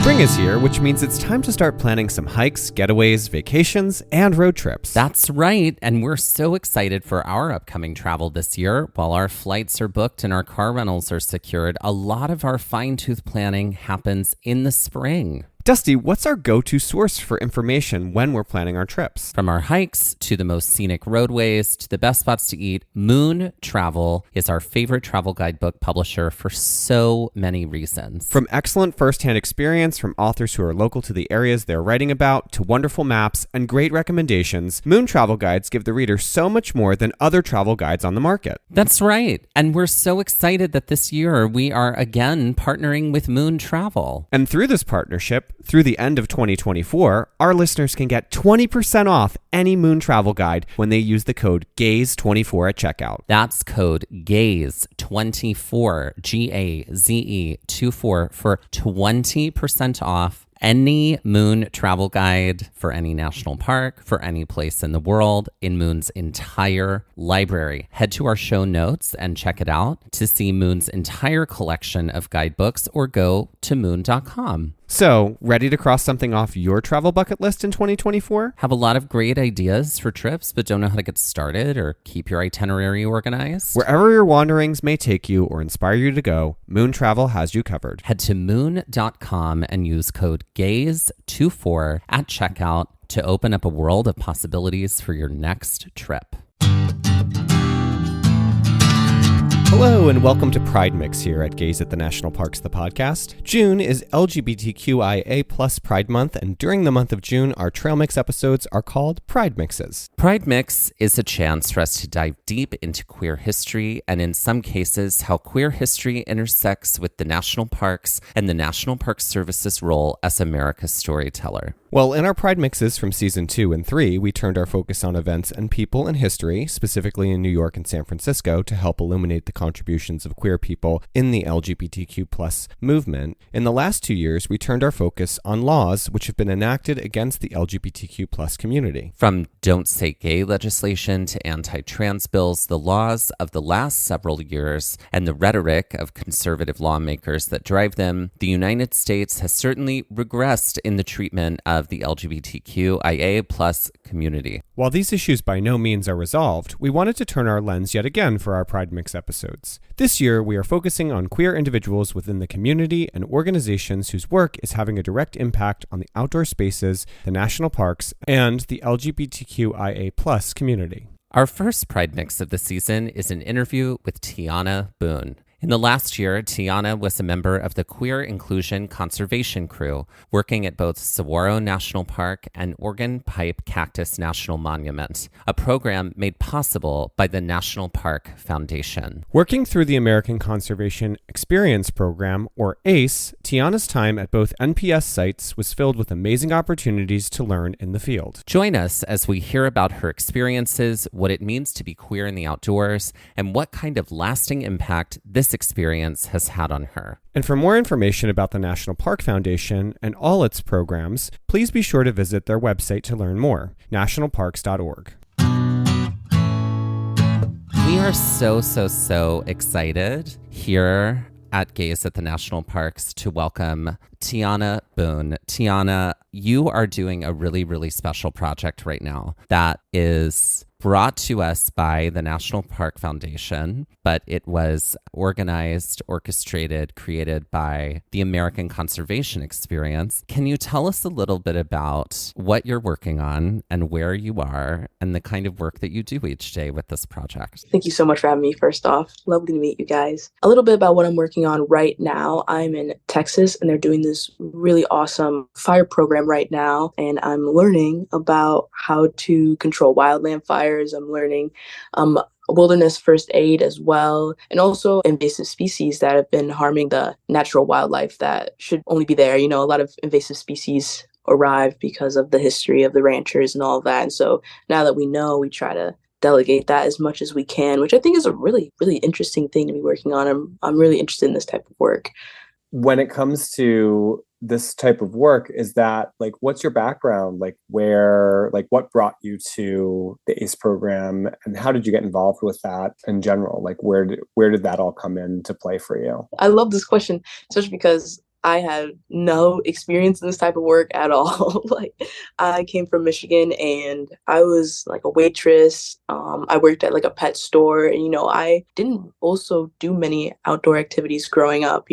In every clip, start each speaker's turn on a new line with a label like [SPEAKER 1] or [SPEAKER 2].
[SPEAKER 1] Spring is here, which means it's time to start planning some hikes, getaways, vacations, and road trips.
[SPEAKER 2] That's right, and we're so excited for our upcoming travel this year. While our flights are booked and our car rentals are secured, a lot of our fine-tooth planning happens in the spring.
[SPEAKER 1] Dusty, what's our go-to source for information when we're planning our trips?
[SPEAKER 2] From our hikes to the most scenic roadways to the best spots to eat, Moon Travel is our favorite travel guidebook publisher for so many reasons.
[SPEAKER 1] From excellent first-hand experience from authors who are local to the areas they're writing about, to wonderful maps and great recommendations, Moon Travel Guides give the reader so much more than other travel guides on the market.
[SPEAKER 2] That's right. And we're so excited that this year we are again partnering with Moon Travel.
[SPEAKER 1] And through this partnership, through the end of 2024, our listeners can get 20% off any Moon Travel Guide when they use the code GAZE24 at checkout.
[SPEAKER 2] That's code GAZE24, GAZE24 for 20% off any Moon Travel Guide for any national park, for any place in the world, in Moon's entire library. Head to our show notes and check it out to see Moon's entire collection of guidebooks, or go to moon.com.
[SPEAKER 1] So, ready to cross something off your travel bucket list in 2024?
[SPEAKER 2] Have a lot of great ideas for trips, but don't know how to get started or keep your itinerary organized?
[SPEAKER 1] Wherever your wanderings may take you or inspire you to go, Moon Travel has you covered.
[SPEAKER 2] Head to moon.com and use code GAZE24 at checkout to open up a world of possibilities for your next trip.
[SPEAKER 1] Hello and welcome to Pride Mix here at Gaze at the National Parks, the podcast. June is LGBTQIA plus Pride Month, and during the month of June, our Trail Mix episodes are called Pride Mixes.
[SPEAKER 2] Pride Mix is a chance for us to dive deep into queer history, and in some cases, how queer history intersects with the national parks and the National Park Service's role as America's storyteller.
[SPEAKER 1] Well, in our Pride Mixes from Season 2 and 3, we turned our focus on events and people in history, specifically in New York and San Francisco, to help illuminate the contributions of queer people in the LGBTQ plus movement. In the last 2 years, we turned our focus on laws which have been enacted against the LGBTQ plus community.
[SPEAKER 2] From Don't Say Gay legislation to anti-trans bills, the laws of the last several years and the rhetoric of conservative lawmakers that drive them, the United States has certainly regressed in the treatment of the LGBTQIA plus community.
[SPEAKER 1] While these issues by no means are resolved, we wanted to turn our lens yet again for our Pride Mix episodes. This year, we are focusing on queer individuals within the community and organizations whose work is having a direct impact on the outdoor spaces, the national parks, and the LGBTQIA plus community.
[SPEAKER 2] Our first Pride Mix of the season is an interview with Te'Ana Boone. In the last year, Te'Ana was a member of the Queer Inclusion Conservation Crew, working at both Saguaro National Park and Organ Pipe Cactus National Monument, a program made possible by the National Park Foundation.
[SPEAKER 1] Working through the American Conservation Experience Program, or ACE, Te'Ana's time at both NPS sites was filled with amazing opportunities to learn in the field.
[SPEAKER 2] Join us as we hear about her experiences, what it means to be queer in the outdoors, and what kind of lasting impact this experience has had on her.
[SPEAKER 1] And for more information about the National Park Foundation and all its programs, please be sure to visit their website to learn more, nationalparks.org.
[SPEAKER 2] We are so excited here at Gaze at the National Parks to welcome Te'Ana Boone. Te'Ana, you are doing a really special project right now that is brought to us by the National Park Foundation, but it was organized, orchestrated, created by the American Conservation Experience. Can you tell us a little bit about what you're working on and where you are and the kind of work that you do each day with this project?
[SPEAKER 3] Thank you so much for having me, first off. Lovely to meet you guys. A little bit about what I'm working on right now. I'm in Texas, and they're doing this really awesome fire program right now, and I'm learning about how to control wildland fires. I'm learning wilderness first aid as well, and also invasive species that have been harming the natural wildlife that should only be there. You know, a lot of invasive species arrive because of the history of the ranchers and all of that. And so now that we know, we try to delegate that as much as we can, which I think is a really interesting thing to be working on. I'm really interested in this type of work.
[SPEAKER 4] When it comes to this type of work, is that like, what's your background? Like what brought you to the ACE program, and how did you get involved with that in general? Like where did that all come into play for you?
[SPEAKER 3] I love this question, especially because I had no experience in this type of work at all. Like, I came from Michigan and I was like a waitress. I worked at like a pet store, and I didn't also do many outdoor activities growing up.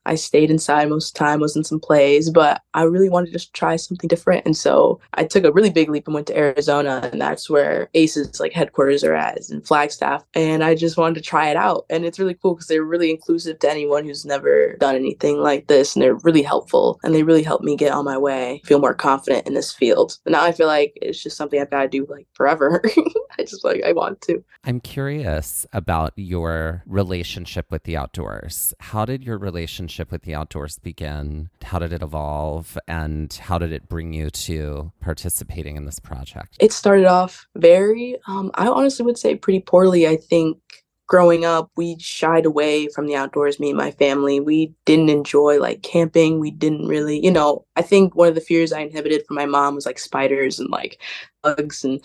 [SPEAKER 3] I stayed inside most of the time, was in some plays, but I really wanted to just try something different. And so I took a really big leap and went to Arizona, and that's where ACE's like headquarters are at, is in Flagstaff. And I just wanted to try it out. And it's really cool because they're really inclusive to anyone who's never done anything like this. And they're really helpful. And they really helped me get on my way, feel more confident in this field. And now I feel like it's just something I've got to do like forever. I want to.
[SPEAKER 2] I'm curious about your relationship with the outdoors. How did your relationship with the outdoors begin? How did it evolve? And how did it bring you to participating in this project?
[SPEAKER 3] It started off I honestly would say pretty poorly. I think growing up, we shied away from the outdoors, me and my family. We didn't enjoy like camping. We didn't really, I think one of the fears I inhibited from my mom was like spiders and like bugs, and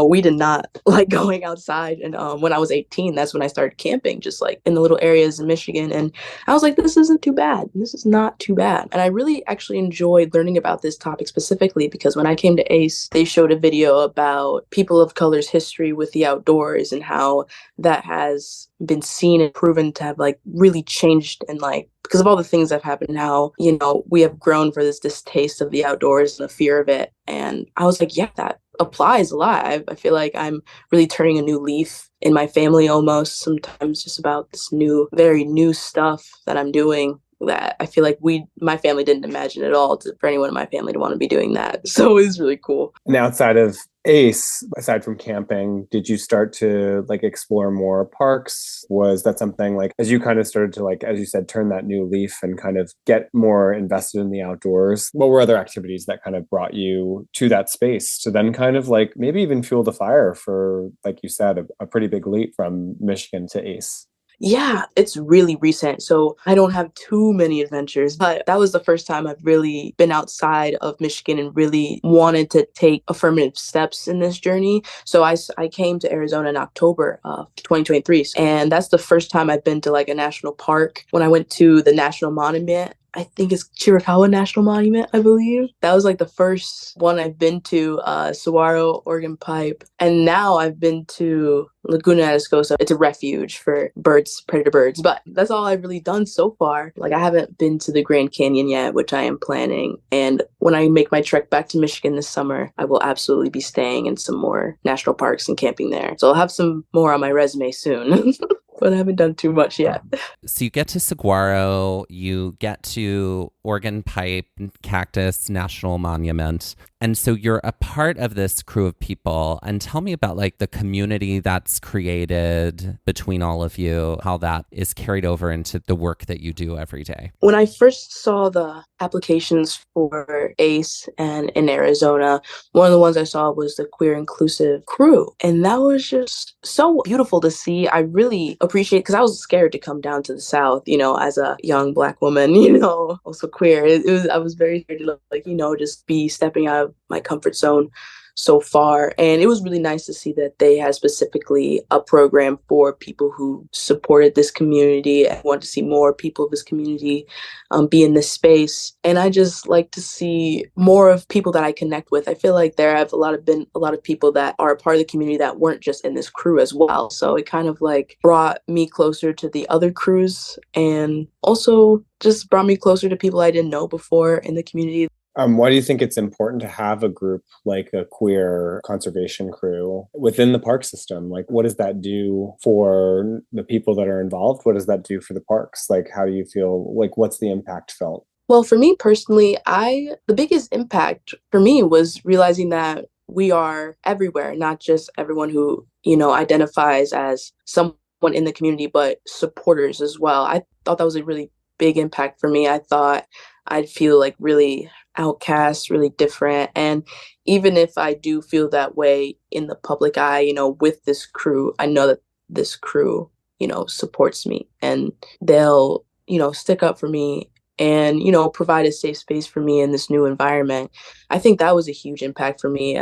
[SPEAKER 3] we did not like going outside. And when I was 18, that's when I started camping, just like in the little areas in Michigan. And I was like, this isn't too bad. This is not too bad. And I really actually enjoyed learning about this topic specifically because when I came to ACE, they showed a video about people of color's history with the outdoors and how that has been seen and proven to have like really changed, and like because of all the things that have happened, and how we have grown for this distaste of the outdoors and the fear of it. And I was like, yeah, that applies a lot. I feel like I'm really turning a new leaf in my family almost sometimes, just about this very new stuff that I'm doing that I feel like my family didn't imagine at all for anyone in my family to want to be doing that. So it was really cool.
[SPEAKER 4] And outside of ACE, aside from camping, did you start to like explore more parks? Was that something like, as you kind of started to like, as you said, turn that new leaf and kind of get more invested in the outdoors? What were other activities that kind of brought you to that space to then kind of like maybe even fuel the fire for, like you said, a pretty big leap from Michigan to ACE?
[SPEAKER 3] Yeah, it's really recent. So I don't have too many adventures, but that was the first time I've really been outside of Michigan and really wanted to take affirmative steps in this journey. So I came to Arizona in October of 2023. And that's the first time I've been to like a national park. When I went to the National Monument, I think it's Chiricahua National Monument, I believe. That was like the first one I've been to, Saguaro, Oregon Pipe. And now I've been to Laguna Atascosa. It's a refuge for predator birds. But that's all I've really done so far. Like, I haven't been to the Grand Canyon yet, which I am planning. And when I make my trek back to Michigan this summer, I will absolutely be staying in some more national parks and camping there. So I'll have some more on my resume soon. But I haven't done too much yet.
[SPEAKER 2] So you get to Saguaro, you get to Oregon Pipe, Cactus National Monument. And so you're a part of this crew of people. And tell me about like the community that's created between all of you, how that is carried over into the work that you do every day.
[SPEAKER 3] When I first saw the applications for ACE and in Arizona, one of the ones I saw was the queer inclusive crew. And that was just so beautiful to see. I really appreciate, because I was scared to come down to the South, as a young Black woman, also queer. I was very scared to just be stepping out of my comfort zone so far. And it was really nice to see that they had specifically a program for people who supported this community and want to see more people of this community be in this space. And I just like to see more of people that I connect with. I feel like there have been a lot of people that are a part of the community that weren't just in this crew as well. So it kind of like brought me closer to the other crews, and also just brought me closer to people I didn't know before in the community.
[SPEAKER 4] Why do you think it's important to have a group like a queer conservation crew within the park system? Like, what does that do for the people that are involved? What does that do for the parks? Like, how do you feel? Like, what's the impact felt?
[SPEAKER 3] Well, for me personally, the biggest impact for me was realizing that we are everywhere, not just everyone who, identifies as someone in the community, but supporters as well. I thought that was a really big impact for me. I thought I'd feel like really outcast, really different. And even if I do feel that way in the public eye, with this crew, I know that this crew, supports me, and they'll, stick up for me and, provide a safe space for me in this new environment. I think that was a huge impact for me.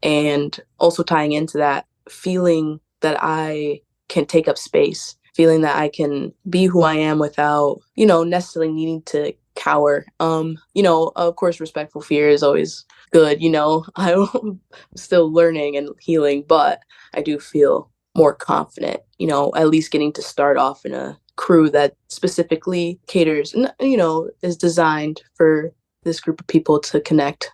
[SPEAKER 3] And also tying into that, feeling that I can take up space, feeling that I can be who I am without, necessarily needing to cower. Of course, respectful fear is always good. I'm still learning and healing, but I do feel more confident, at least getting to start off in a crew that specifically caters, is designed for this group of people to connect.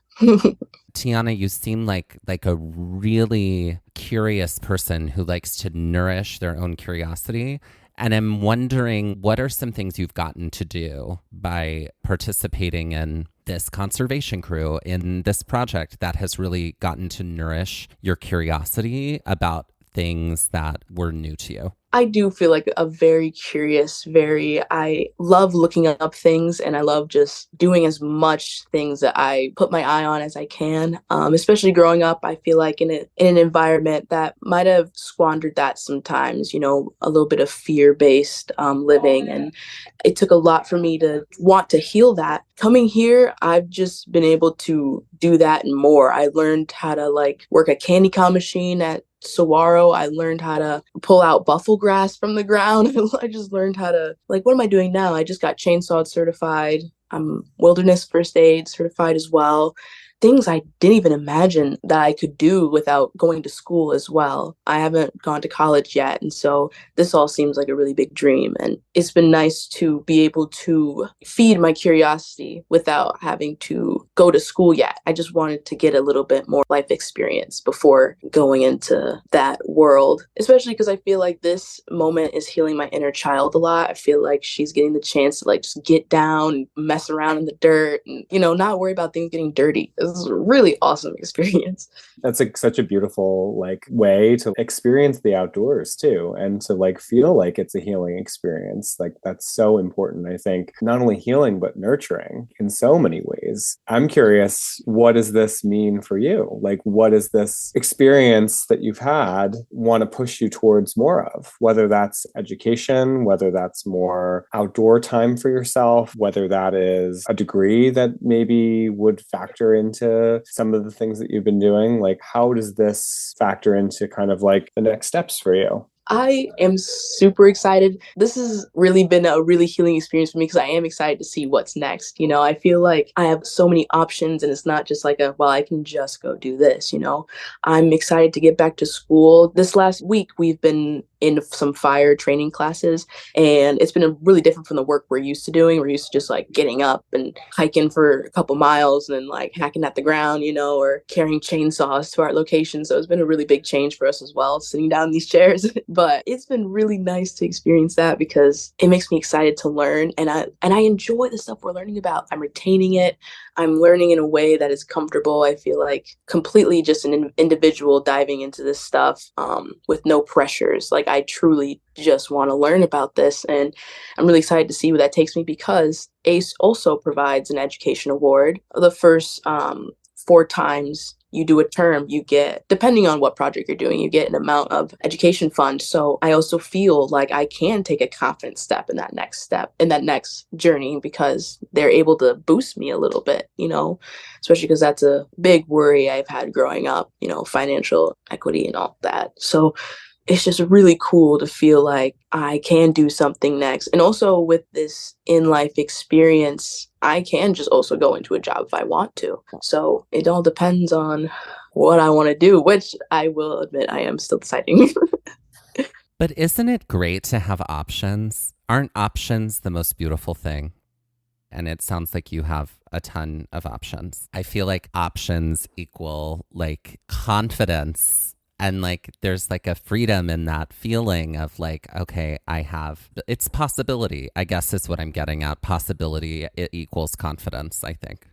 [SPEAKER 2] Te'Ana, you seem like a really curious person who likes to nourish their own curiosity. And I'm wondering, what are some things you've gotten to do by participating in this conservation crew, in this project that has really gotten to nourish your curiosity about things that were new to you?
[SPEAKER 3] I do feel like a very curious, I love looking up things, and I love just doing as much things that I put my eye on as I can. Especially growing up, I feel like in an environment that might have squandered that sometimes, a little bit of fear-based living. And it took a lot for me to want to heal that. Coming here, I've just been able to do that and more. I learned how to work a candy cow machine at Saguaro. I learned how to pull out buffalo grass from the ground. I just learned how to, what am I doing now? I just got chainsaw certified. I'm wilderness first aid certified as well. Things I didn't even imagine that I could do without going to school as well. I haven't gone to college yet, and so this all seems like a really big dream. And it's been nice to be able to feed my curiosity without having to go to school yet. I just wanted to get a little bit more life experience before going into that world, especially because I feel like this moment is healing my inner child a lot. I feel like she's getting the chance to just get down and mess around in the dirt and, not worry about things getting dirty. This is a really awesome experience.
[SPEAKER 4] That's such a beautiful way to experience the outdoors too, and to feel like it's a healing experience. That's so important. I think not only healing but nurturing in so many ways. I'm curious, what does this mean for you? What is this experience that you've had want to push you towards more of? Whether that's education, whether that's more outdoor time for yourself, whether that is a degree that maybe would factor into some of the things that you've been doing. How does this factor into kind of the next steps for you?
[SPEAKER 3] I am super excited. This has really been a really healing experience for me because I am excited to see what's next. I feel like I have so many options, and it's not just I can just go do this. I'm excited to get back to school. This last week, we've been in some fire training classes, and it's been really different from the work we're used to doing. We're used to just getting up and hiking for a couple miles and then hacking at the ground, or carrying chainsaws to our location. So it's been a really big change for us as well, sitting down in these chairs. But it's been really nice to experience that because it makes me excited to learn, and I enjoy the stuff we're learning about. I'm retaining it. I'm learning in a way that is comfortable. I feel like completely just an individual diving into this stuff with no pressures. I truly just want to learn about this, and I'm really excited to see where that takes me because ACE also provides an education award. The first 4 times you do a term, you get, depending on what project you're doing, you get an amount of education fund. So I also feel like I can take a confident step in that next journey because they're able to boost me a little bit, especially because that's a big worry I've had growing up, financial equity and all that. So it's just really cool to feel like I can do something next. And also with this in-life experience, I can just also go into a job if I want to. So it all depends on what I want to do, which I will admit I am still deciding.
[SPEAKER 2] But isn't it great to have options? Aren't options the most beautiful thing? And it sounds like you have a ton of options. I feel like options equal confidence. And there's a freedom in that feeling of okay, it's possibility, I guess is what I'm getting at. Possibility, it equals confidence, I think.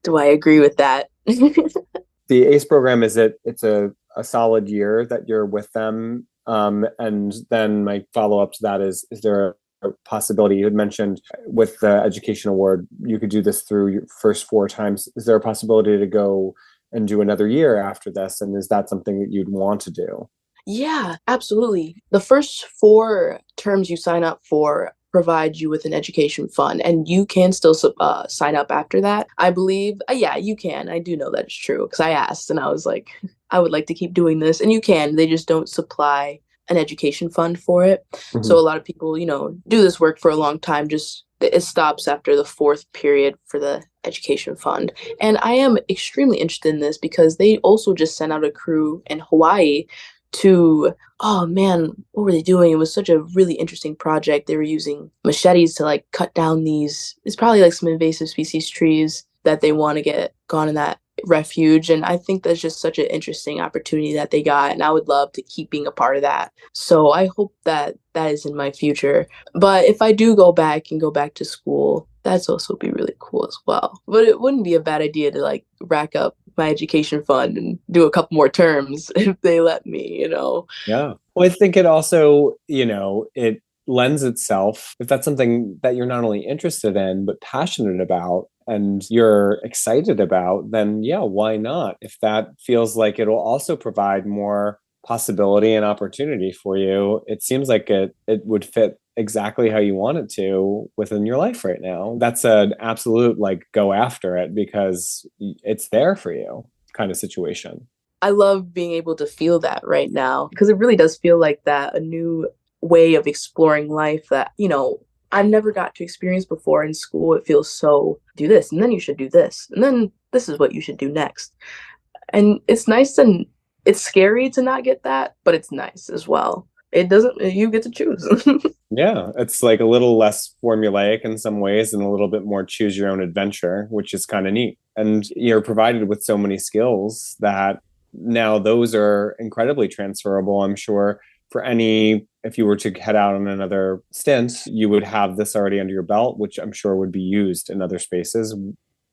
[SPEAKER 3] Do I agree with that?
[SPEAKER 4] The ACE program, it's a solid year that you're with them. And then my follow-up to that is there a possibility, you had mentioned with the education award, you could do this through your first 4 times. Is there a possibility to go and do another year after this? And is that something that you'd want to do?
[SPEAKER 3] Yeah, absolutely. The first 4 terms you sign up for provide you with an education fund, and you can still sign up after that. I believe, yeah, you can. I do know that it's true because I asked and I was like, I would like to keep doing this. And you can. They just don't supply an education fund for it. Mm-hmm. So a lot of people, do this work for a long time just it stops after the fourth period for the education fund. And I am extremely interested in this because they also just sent out a crew in Hawaii to, oh man, what were they doing? It was such a really interesting project. They were using machetes to like cut down these, it's probably like some invasive species trees that they want to get gone in that refuge. And I think that's just such an interesting opportunity that they got. And I would love to keep being a part of that. So I hope that that is in my future. But if I do go back to school, that's also be really cool as well. But it wouldn't be a bad idea to like rack up my education fund and do a couple more terms if they let me, you know.
[SPEAKER 4] Yeah. Well, I think it also, it lends itself, if that's something that you're not only interested in, but passionate about and you're excited about, then yeah, why not? If that feels like it'll also provide more possibility and opportunity for you, it seems like it would fit exactly how you want it to within your life right now. That's an absolute like go after it because it's there for you kind of situation.
[SPEAKER 3] I love being able to feel that right now because it really does feel like that, a new way of exploring life that, I've never got to experience before in school. It feels so, do this, and then you should do this, and then this is what you should do next. And it's nice and it's scary to not get that, but it's nice as well. It doesn't, you get to choose.
[SPEAKER 4] Yeah, it's like a little less formulaic in some ways and a little bit more choose your own adventure, which is kind of neat. And you're provided with so many skills that now those are incredibly transferable, I'm sure. If you were to head out on another stint, you would have this already under your belt, which I'm sure would be used in other spaces,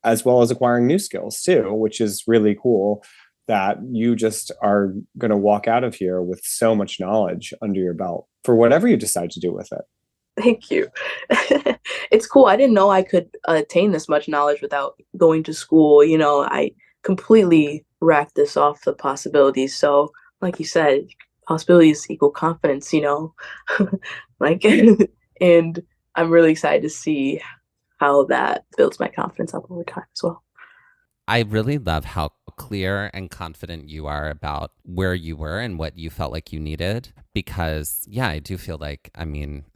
[SPEAKER 4] as well as acquiring new skills too, which is really cool that you just are going to walk out of here with so much knowledge under your belt for whatever you decide to do with it.
[SPEAKER 3] Thank you. It's cool. I didn't know I could attain this much knowledge without going to school. I completely racked this off the possibilities. So, like you said, possibilities equal confidence, like, and I'm really excited to see how that builds my confidence up over time as well.
[SPEAKER 2] I really love how clear and confident you are about where you were and what you felt like you needed. Because, yeah, I do feel like,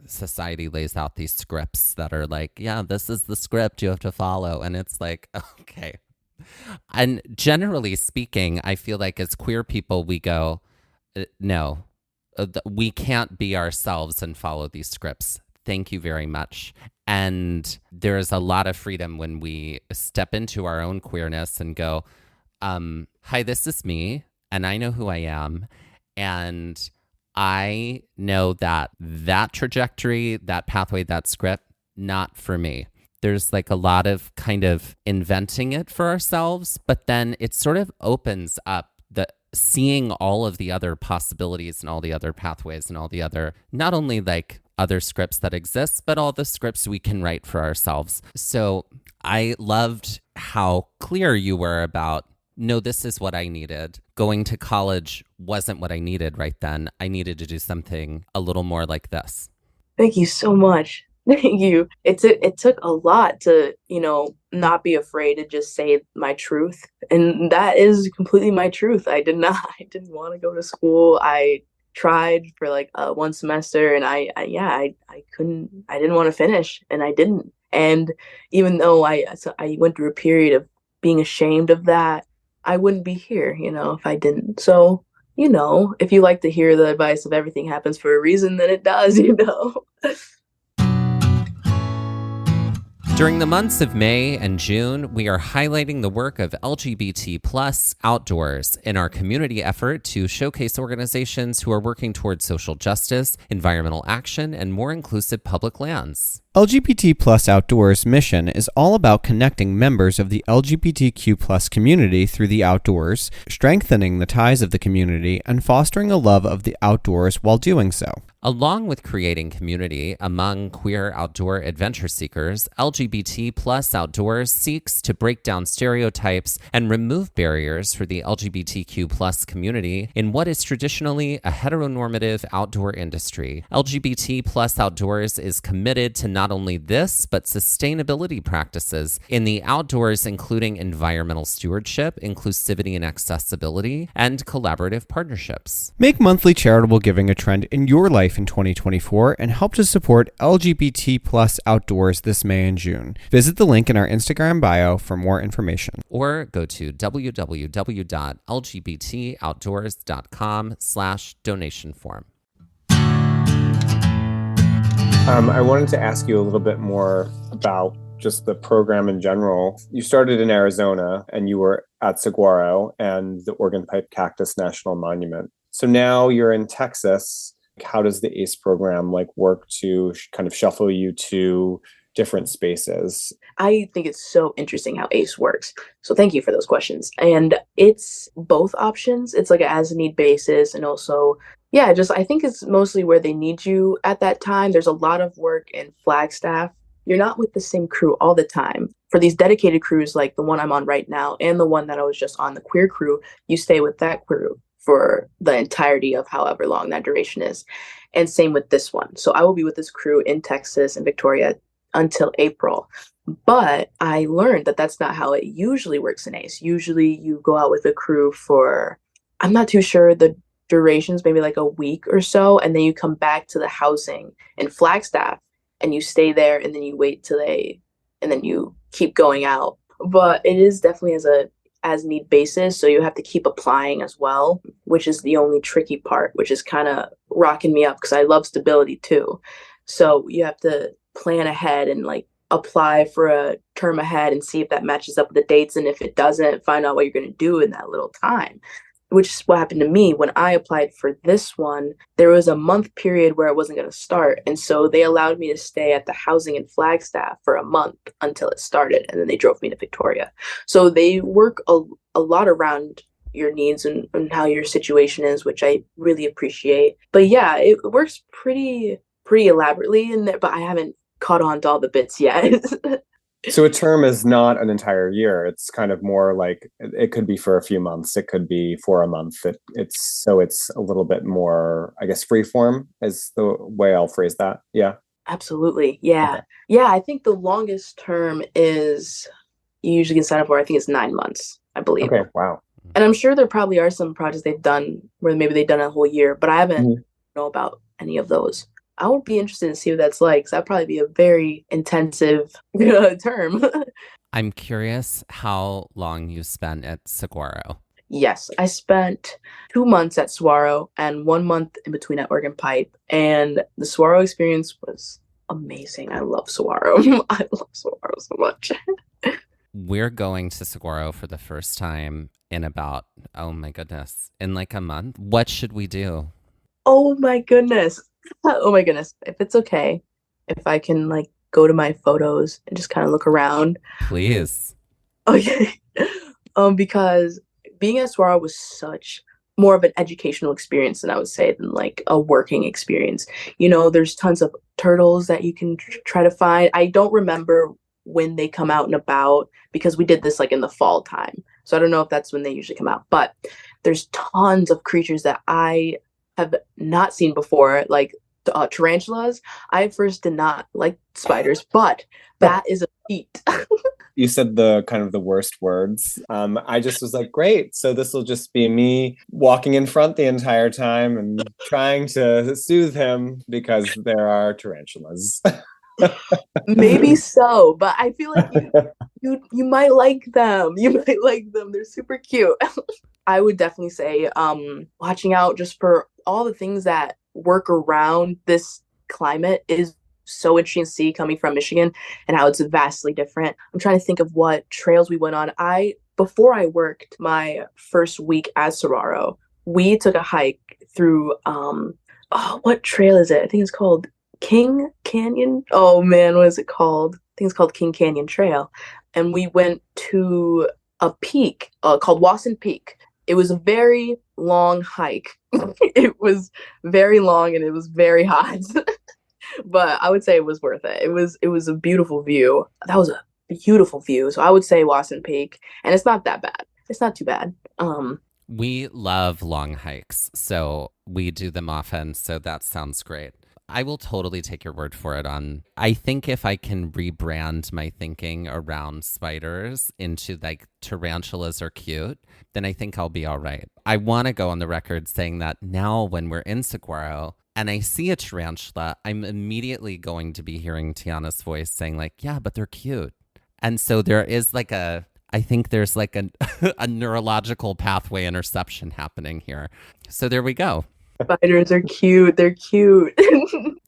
[SPEAKER 2] society lays out these scripts that are like, yeah, this is the script you have to follow. And it's like, okay. And generally speaking, I feel like as queer people, we go, no, we can't be ourselves and follow these scripts. Thank you very much. And there is a lot of freedom when we step into our own queerness and go, hi, this is me, and I know who I am. And I know that trajectory, that pathway, that script, not for me. There's like a lot of kind of inventing it for ourselves, but then it sort of opens up seeing all of the other possibilities and all the other pathways and all the other, not only like other scripts that exist, but all the scripts we can write for ourselves. So I loved how clear you were about, no, this is what I needed. Going to college wasn't what I needed right then. I needed to do something a little more like this.
[SPEAKER 3] Thank you so much. Thank you. It took a lot to, not be afraid to just say my truth. And that is completely my truth. I didn't want to go to school. I tried for like one semester and I didn't want to finish and I didn't. And even though I went through a period of being ashamed of that, I wouldn't be here, if I didn't. So, if you like to hear the advice of everything happens for a reason, then it does,
[SPEAKER 2] During the months of May and June, we are highlighting the work of LGBT plus outdoors in our community effort to showcase organizations who are working towards social justice, environmental action, and more inclusive public lands.
[SPEAKER 1] LGBT plus Outdoors' mission is all about connecting members of the LGBTQ plus community through the outdoors, strengthening the ties of the community, and fostering a love of the outdoors while doing so.
[SPEAKER 2] Along with creating community among queer outdoor adventure seekers, LGBT plus Outdoors seeks to break down stereotypes and remove barriers for the LGBTQ plus community in what is traditionally a heteronormative outdoor industry. LGBT plus Outdoors is committed to not not only this, but sustainability practices in the outdoors, including environmental stewardship, inclusivity and accessibility, and collaborative partnerships.
[SPEAKER 1] Make monthly charitable giving a trend in your life in 2024 and help to support LGBT plus outdoors this May and June. Visit the link in our Instagram bio for more information.
[SPEAKER 2] Or go to www.lgbtoutdoors.com/donation form.
[SPEAKER 4] I wanted to ask you a little bit more about just the program in general. You started in Arizona and you were at Saguaro and the Organ Pipe Cactus National Monument. So now you're in Texas. How does the ACE program work to kind of shuffle you to different spaces?
[SPEAKER 3] I think it's so interesting how ACE works. So thank you for those questions. And it's both options. It's like an as need basis, and also, yeah, just I think it's mostly where they need you at that time. There's a lot of work in Flagstaff. You're not with the same crew all the time. For these dedicated crews, like the one I'm on right now and the one that I was just on, the queer crew, you stay with that crew for the entirety of however long that duration is. And same with this one. So I will be with this crew in Texas and Victoria until April. But I learned that that's not how it usually works in ACE. Usually you go out with a crew for, I'm not too sure the durations, maybe like a week or so, and then you come back to the housing in Flagstaff and you stay there, and then you wait till and then you keep going out. But it is definitely as need basis, so you have to keep applying as well, which is the only tricky part, which is kind of rocking me up because I love stability too. So you have to plan ahead and apply for a term ahead and see if that matches up with the dates, and if it doesn't, find out what you're going to do in that little time, which is what happened to me when I applied for this one. There was a month period where it wasn't going to start, and so they allowed me to stay at the housing in Flagstaff for a month until it started, and then they drove me to Victoria. So they work a lot around your needs and how your situation is, which I really appreciate. But yeah, it works pretty elaborately in there, but I haven't caught on to all the bits yet.
[SPEAKER 4] So a term is not an entire year. It's kind of more like it could be for a few months. It could be for a month. It's a little bit more, I guess, free form is the way I'll phrase that. Yeah.
[SPEAKER 3] Absolutely. Yeah. Okay. Yeah. I think the longest term is you usually can sign up for, I think it's 9 months, I believe.
[SPEAKER 4] Okay. Wow.
[SPEAKER 3] And I'm sure there probably are some projects they've done where maybe they've done a whole year, but I haven't know about any of those. I would be interested to see what that's like, because that'd probably be a very intensive term.
[SPEAKER 2] I'm curious how long you spent at Saguaro.
[SPEAKER 3] Yes, I spent 2 months at Saguaro and 1 month in between at Organ Pipe. And the Saguaro experience was amazing. I love Saguaro. I love Saguaro so much.
[SPEAKER 2] We're going to Saguaro for the first time in about, oh my goodness, in like a month. What should we do?
[SPEAKER 3] Oh my goodness. Oh my goodness. If it's okay, if I can go to my photos and just kind of look around.
[SPEAKER 2] Please.
[SPEAKER 3] Okay. Because being at Saguaro was such more of an educational experience than I would say than a working experience. There's tons of turtles that you can try to find. I don't remember when they come out and about because we did this in the fall time. So I don't know if that's when they usually come out, but there's tons of creatures that I have not seen before, like tarantulas. I first did not like spiders, but that is a feat.
[SPEAKER 4] You said the kind of the worst words. I just was like, great. So this will just be me walking in front the entire time and trying to soothe him because there are tarantulas.
[SPEAKER 3] Maybe so, but I feel like you might like them. You might like them. They're super cute. I would definitely say watching out just for all the things that work around this climate is so interesting to see coming from Michigan and how it's vastly different. I'm trying to think of what trails we went on. Before I worked my first week at Saguaro, we took a hike through what trail is it? I think it's called King Canyon. Oh man, what is it called? I think it's called King Canyon Trail. And we went to a peak called Wasson Peak. It was a very long hike. It was very long and it was very hot. But I would say it was worth it. It was a beautiful view. That was a beautiful view. So I would say Wasson Peak. And it's not that bad. It's not too bad.
[SPEAKER 2] We love long hikes, so we do them often. So that sounds great. I will totally take your word for it on. I think if I can rebrand my thinking around spiders into like tarantulas are cute, then I think I'll be all right. I want to go on the record saying that now when we're in Saguaro and I see a tarantula, I'm immediately going to be hearing Te'Ana's voice saying like, yeah, but they're cute. And so there is like I think there's like a neurological pathway interception happening here. So there we go.
[SPEAKER 3] Spiders are cute. They're cute.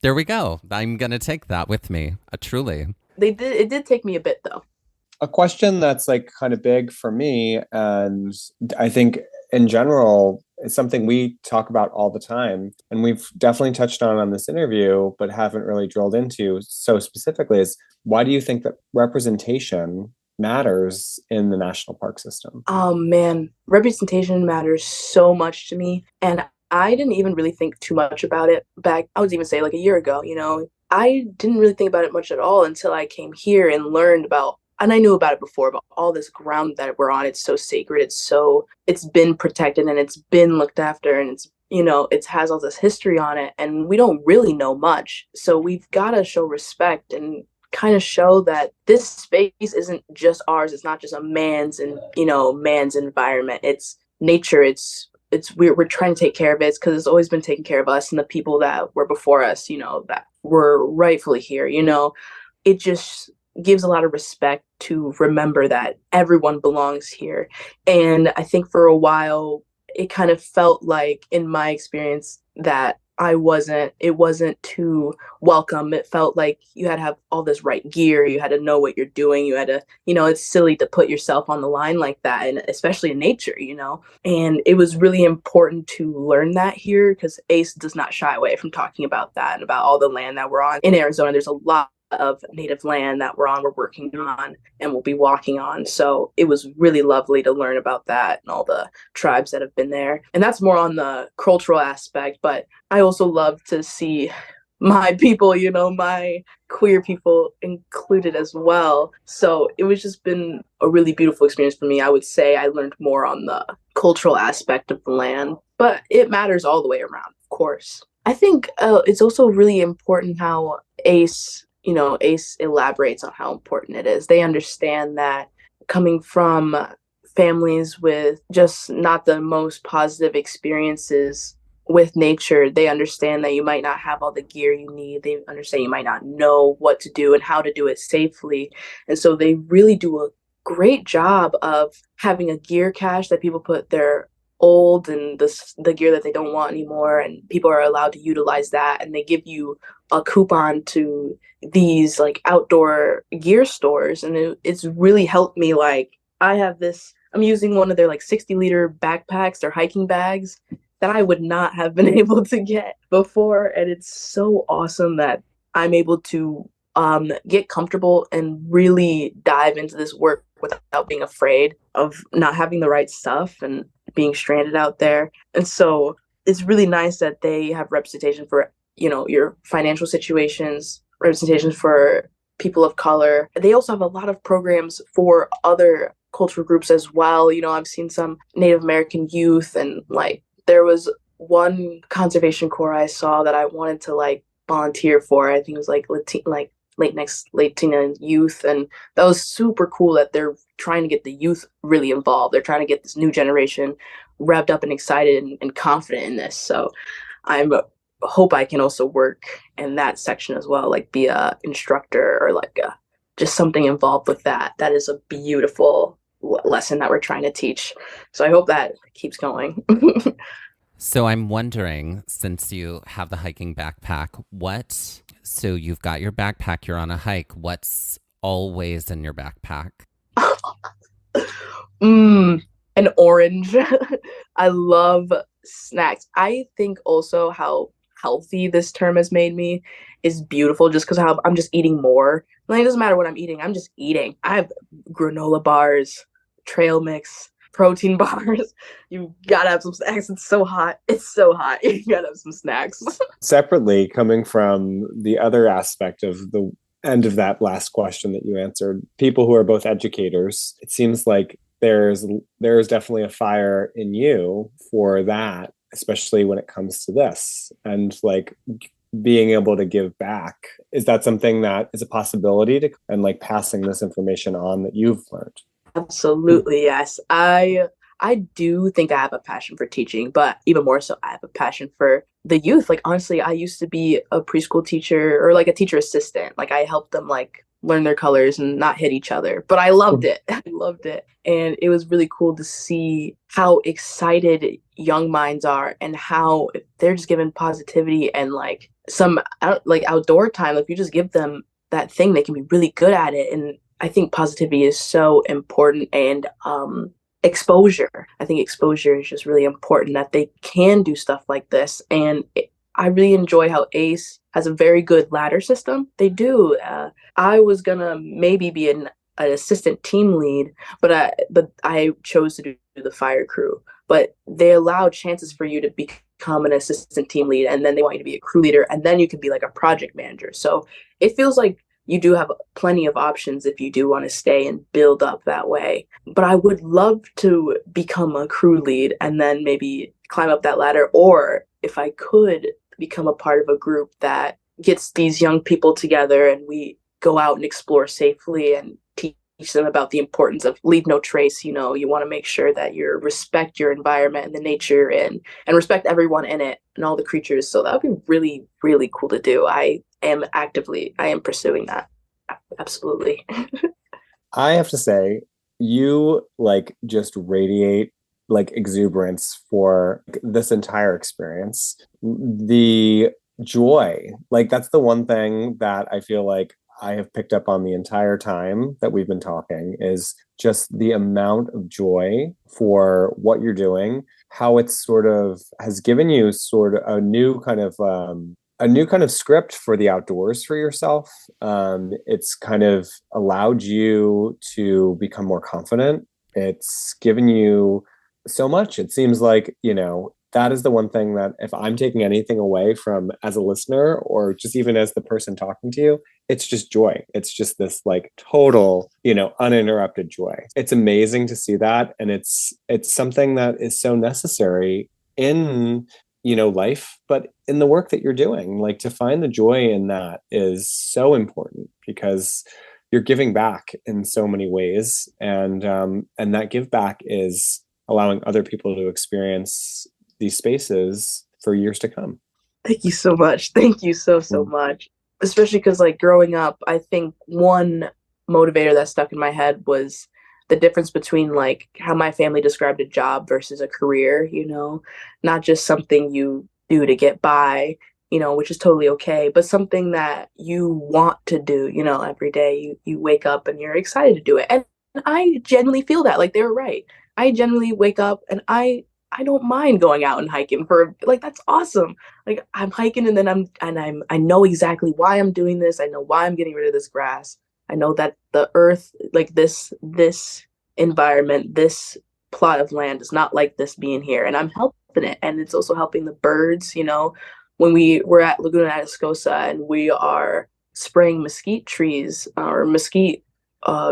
[SPEAKER 2] There we go. I'm going to take that with me. Truly.
[SPEAKER 3] It did take me a bit though.
[SPEAKER 4] A question that's like kind of big for me, and I think in general, it's something we talk about all the time, and we've definitely touched on this interview, but haven't really drilled into so specifically, is why do you think that representation matters in the national park system?
[SPEAKER 3] Oh man, representation matters so much to me. And I didn't even really think too much about it back, I would even say like a year ago, you know. I didn't really think about it much at all until I came here and learned about, and I knew about it before, but all this ground that we're on, it's so sacred. It's been protected and it's been looked after, and it's, you know, it has all this history on it, and we don't really know much. So we've got to show respect and kind of show that this space isn't just ours. It's not just a man's environment. It's nature. We're trying to take care of it because it's always been taking care of us and the people that were before us, you know, that were rightfully here, you know. It just gives a lot of respect to remember that everyone belongs here. And I think for a while it kind of felt like, in my experience, that it wasn't too welcome. It felt like you had to have all this right gear. You had to know what you're doing. You had to, you know, it's silly to put yourself on the line like that, and especially in nature, you know. And it was really important to learn that here, because ACE does not shy away from talking about that and about all the land that we're on. In Arizona, there's a lot of native land that we're working on, and we'll be walking on. So it was really lovely to learn about that and all the tribes that have been there. And that's more on the cultural aspect, but I also love to see my people, you know, my queer people included as well. So it was just been a really beautiful experience for me. I would say I learned more on the cultural aspect of the land, but it matters all the way around, of course. I think it's also really important how ACE elaborates on how important it is. They understand that coming from families with just not the most positive experiences with nature, they understand that you might not have all the gear you need. They understand you might not know what to do and how to do it safely. And so they really do a great job of having a gear cache that people put their old and the gear that they don't want anymore, and people are allowed to utilize that, and they give you a coupon to these like outdoor gear stores. And it's really helped me. Like, I'm using one of their like 60-liter backpacks or hiking bags that I would not have been able to get before, and it's so awesome that I'm able to get comfortable and really dive into this work without being afraid of not having the right stuff and being stranded out there. And so it's really nice that they have representation for, you know, your financial situations, representation for people of color. They also have a lot of programs for other cultural groups as well. You know, I've seen some Native American youth, and like there was one conservation corps I saw that I wanted to like volunteer for. I think it was like Latina youth, and that was super cool that they're trying to get the youth really involved. They're trying to get this new generation revved up and excited and confident in this. So I hope I can also work in that section as well, like be a instructor or like just something involved with that. That is a beautiful lesson that we're trying to teach. So I hope that keeps going.
[SPEAKER 2] So I'm wondering, since you have the hiking backpack, so you've got your backpack, you're on a hike, what's always in your backpack?
[SPEAKER 3] An orange. I love snacks. I think also how healthy this term has made me is beautiful, just because I'm just eating more. Like, it doesn't matter what I'm eating, I'm just eating. I have granola bars, trail mix, protein bars. You gotta have some snacks. It's so hot. You gotta have some snacks.
[SPEAKER 4] Separately, coming from the other aspect of the end of that last question that you answered, people who are both educators, it seems like there's definitely a fire in you for that, especially when it comes to this. And like, being able to give back. Is that something that is a possibility to, and like passing this information on that you've learned?
[SPEAKER 3] Absolutely, yes. I do think I have a passion for teaching, but even more so, I have a passion for the youth. Like honestly, I used to be a preschool teacher or like a teacher assistant. Like I helped them like learn their colors and not hit each other. But I loved it. I loved it. And it was really cool to see how excited young minds are and how if they're just given positivity and like some like outdoor time, if you just give them that thing, they can be really good at it. And I think positivity is so important and exposure. I think exposure is just really important that they can do stuff like this. And I really enjoy how ACE has a very good ladder system. They do. I was gonna maybe be an assistant team lead, but I chose to do the fire crew. But they allow chances for you to become an assistant team lead, and then they want you to be a crew leader, and then you can be like a project manager. So it feels like you do have plenty of options if you do want to stay and build up that way. But I would love to become a crew lead and then maybe climb up that ladder, or if I could become a part of a group that gets these young people together and we go out and explore safely and teach them about the importance of leave no trace. You know, you want to make sure that you respect your environment and the nature and respect everyone in it and all the creatures. So that would be really, really cool to do. I am pursuing that. Absolutely.
[SPEAKER 4] I have to say, you like just radiate like exuberance for this entire experience. The joy, like that's the one thing that I feel like I have picked up on the entire time that we've been talking is just the amount of joy for what you're doing, how it's sort of has given you sort of a new kind of script for the outdoors for yourself. It's kind of allowed you to become more confident. It's given you so much. It seems like, that is the one thing that if I'm taking anything away from as a listener or just even as the person talking to you, it's just joy. It's just this like total, uninterrupted joy. It's amazing to see that. And it's something that is so necessary in life, but in the work that you're doing, like to find the joy in that is so important because you're giving back in so many ways. And that give back is allowing other people to experience these spaces for years to come.
[SPEAKER 3] Thank you so much. Thank you so much. Especially because like growing up, I think one motivator that stuck in my head was the difference between like how my family described a job versus a career, not just something you do to get by, which is totally okay, but something that you want to do, every day you wake up and you're excited to do it. And I genuinely feel that like they were right. I genuinely wake up and I don't mind going out and hiking for like, that's awesome. Like I'm hiking and then I know exactly why I'm doing this. I know why I'm getting rid of this grass. I know that the earth, like this environment, this plot of land is not like this being here. And I'm helping it. And it's also helping the birds, when we're at Laguna Atascosa and we are spraying mesquite trees or mesquite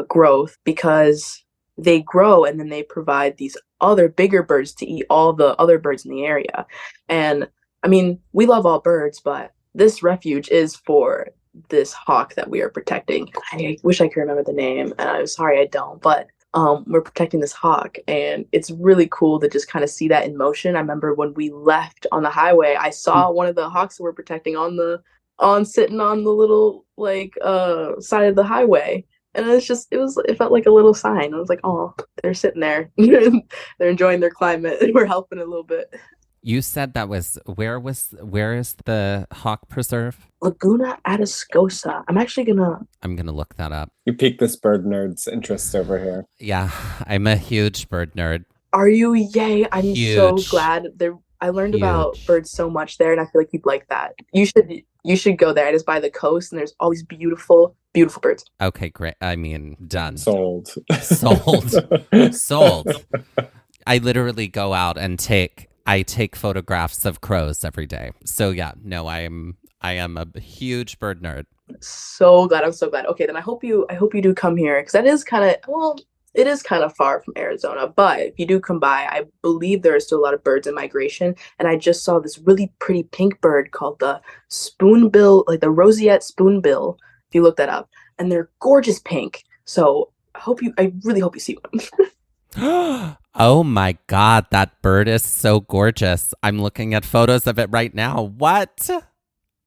[SPEAKER 3] growth because they grow and then they provide these other bigger birds to eat all the other birds in the area. And I mean, we love all birds, but this refuge is for this hawk that we are protecting. I wish I could remember the name, and I'm sorry I don't, but we're protecting this hawk, and it's really cool to just kind of see that in motion. I remember when we left on the highway, I saw one of the hawks that we're protecting sitting on the little like side of the highway. And it felt like a little sign. I was like, oh, they're sitting there. They're enjoying their climate. We're helping a little bit.
[SPEAKER 2] You said where is the hawk preserve?
[SPEAKER 3] Laguna Atascosa.
[SPEAKER 2] I'm gonna look that up.
[SPEAKER 4] You piqued this bird nerd's interest over here.
[SPEAKER 2] Yeah, I'm a huge bird nerd.
[SPEAKER 3] Are you? Yay. I'm
[SPEAKER 2] Huge.
[SPEAKER 3] So glad. I learned about birds so much there, and I feel like you'd like that. You should go there. It is by the coast, and there's all these beautiful, beautiful birds.
[SPEAKER 2] Okay, great. I mean, done.
[SPEAKER 4] Sold.
[SPEAKER 2] I literally go out and take photographs of crows every day. So yeah, no, I am a huge bird nerd.
[SPEAKER 3] So glad. I'm so glad. Okay, then I hope you do come here because that is kind of it is kind of far from Arizona, but if you do come by, I believe there are still a lot of birds in migration. And I just saw this really pretty pink bird called the spoonbill, like the roseate spoonbill, if you look that up. And they're gorgeous pink. So I really hope you see one.
[SPEAKER 2] Oh my God, that bird is so gorgeous. I'm looking at photos of it right now. What?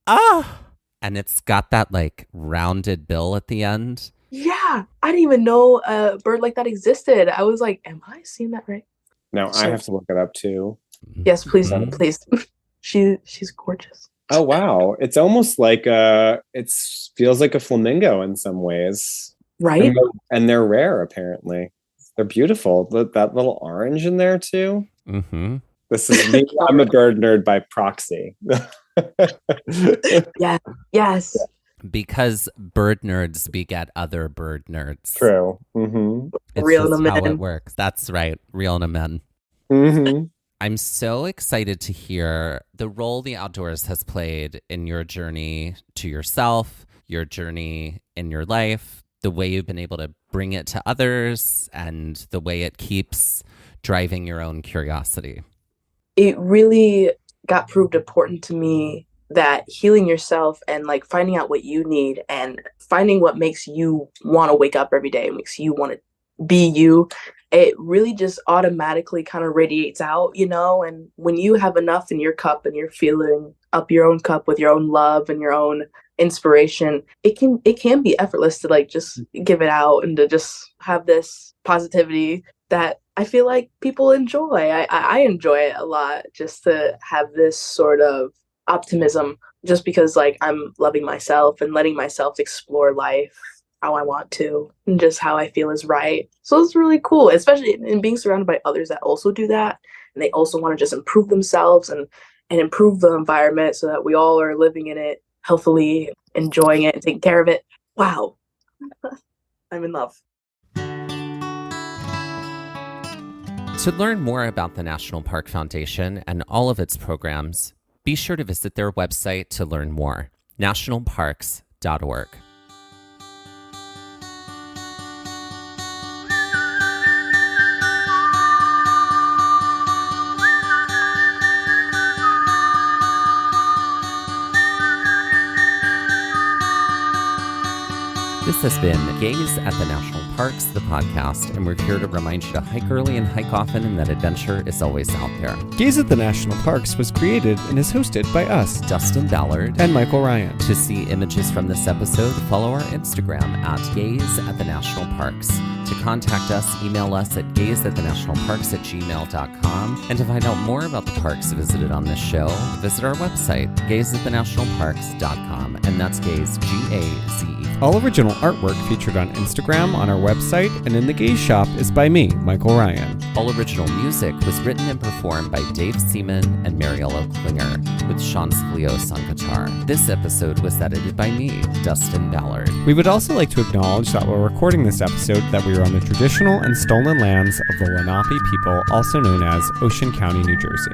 [SPEAKER 2] Ah! And it's got that like rounded bill at the end.
[SPEAKER 3] Yeah, I didn't even know a bird like that existed. I was like, am I seeing that right?
[SPEAKER 4] No, I have to look it up too.
[SPEAKER 3] Yes, please, please. She's gorgeous.
[SPEAKER 4] Oh wow, it's almost like it feels like a flamingo in some ways,
[SPEAKER 3] right?
[SPEAKER 4] And they're rare apparently. They're beautiful. That little orange in there too.
[SPEAKER 2] Mm-hmm.
[SPEAKER 4] This is me. I'm a bird nerd by proxy.
[SPEAKER 3] Yeah. Yes.
[SPEAKER 2] Because bird nerds beget other bird nerds.
[SPEAKER 4] True. Mm-hmm.
[SPEAKER 2] It's
[SPEAKER 3] Real
[SPEAKER 2] just
[SPEAKER 3] in a
[SPEAKER 2] how
[SPEAKER 3] man.
[SPEAKER 2] it works. That's right. Real in a man.
[SPEAKER 4] Mm-hmm.
[SPEAKER 2] I'm so excited to hear the role the outdoors has played in your journey to yourself, your journey in your life, the way you've been able to bring it to others, and the way it keeps driving your own curiosity.
[SPEAKER 3] It really got proved important to me that healing yourself and like finding out what you need and finding what makes you want to wake up every day, makes you want to be you, it really just automatically kind of radiates out, and when you have enough in your cup and you're filling up your own cup with your own love and your own inspiration, it can be effortless to like just give it out and to just have this positivity that I feel like people enjoy. I enjoy it a lot, just to have this sort of optimism, just because like I'm loving myself and letting myself explore life how I want to and just how I feel is right. So it's really cool, especially in being surrounded by others that also do that, and they also want to just improve themselves and improve the environment so that we all are living in it healthily, enjoying it and taking care of it. Wow. I'm in love.
[SPEAKER 2] To learn more about the National Park Foundation and all of its programs, be sure to visit their website to learn more, nationalparks.org. This has been Gaze at the National Parks, the podcast, and we're here to remind you to hike early and hike often, and that adventure is always out there.
[SPEAKER 1] Gaze at the National Parks was created and is hosted by us,
[SPEAKER 2] Dustin Ballard
[SPEAKER 1] and Michael Ryan.
[SPEAKER 2] To see images from this episode, follow our Instagram at Gaze at the National Parks. To contact us, email us at gazeatthenationalparks@gmail.com. And to find out more about the parks visited on this show, visit our website, gazeatthenationalparks.com. And that's Gaze, G-A-Z-E.
[SPEAKER 1] All original artwork featured on Instagram, on our website, and in the Gaze Shop is by me, Michael Ryan.
[SPEAKER 2] All original music was written and performed by Dave Seaman and Mariello Klinger, with Sean Splios on guitar. This episode was edited by me, Dustin Ballard.
[SPEAKER 1] We would also like to acknowledge that while recording this episode that we are on the traditional and stolen lands of the Lenape people, also known as Ocean County, New Jersey.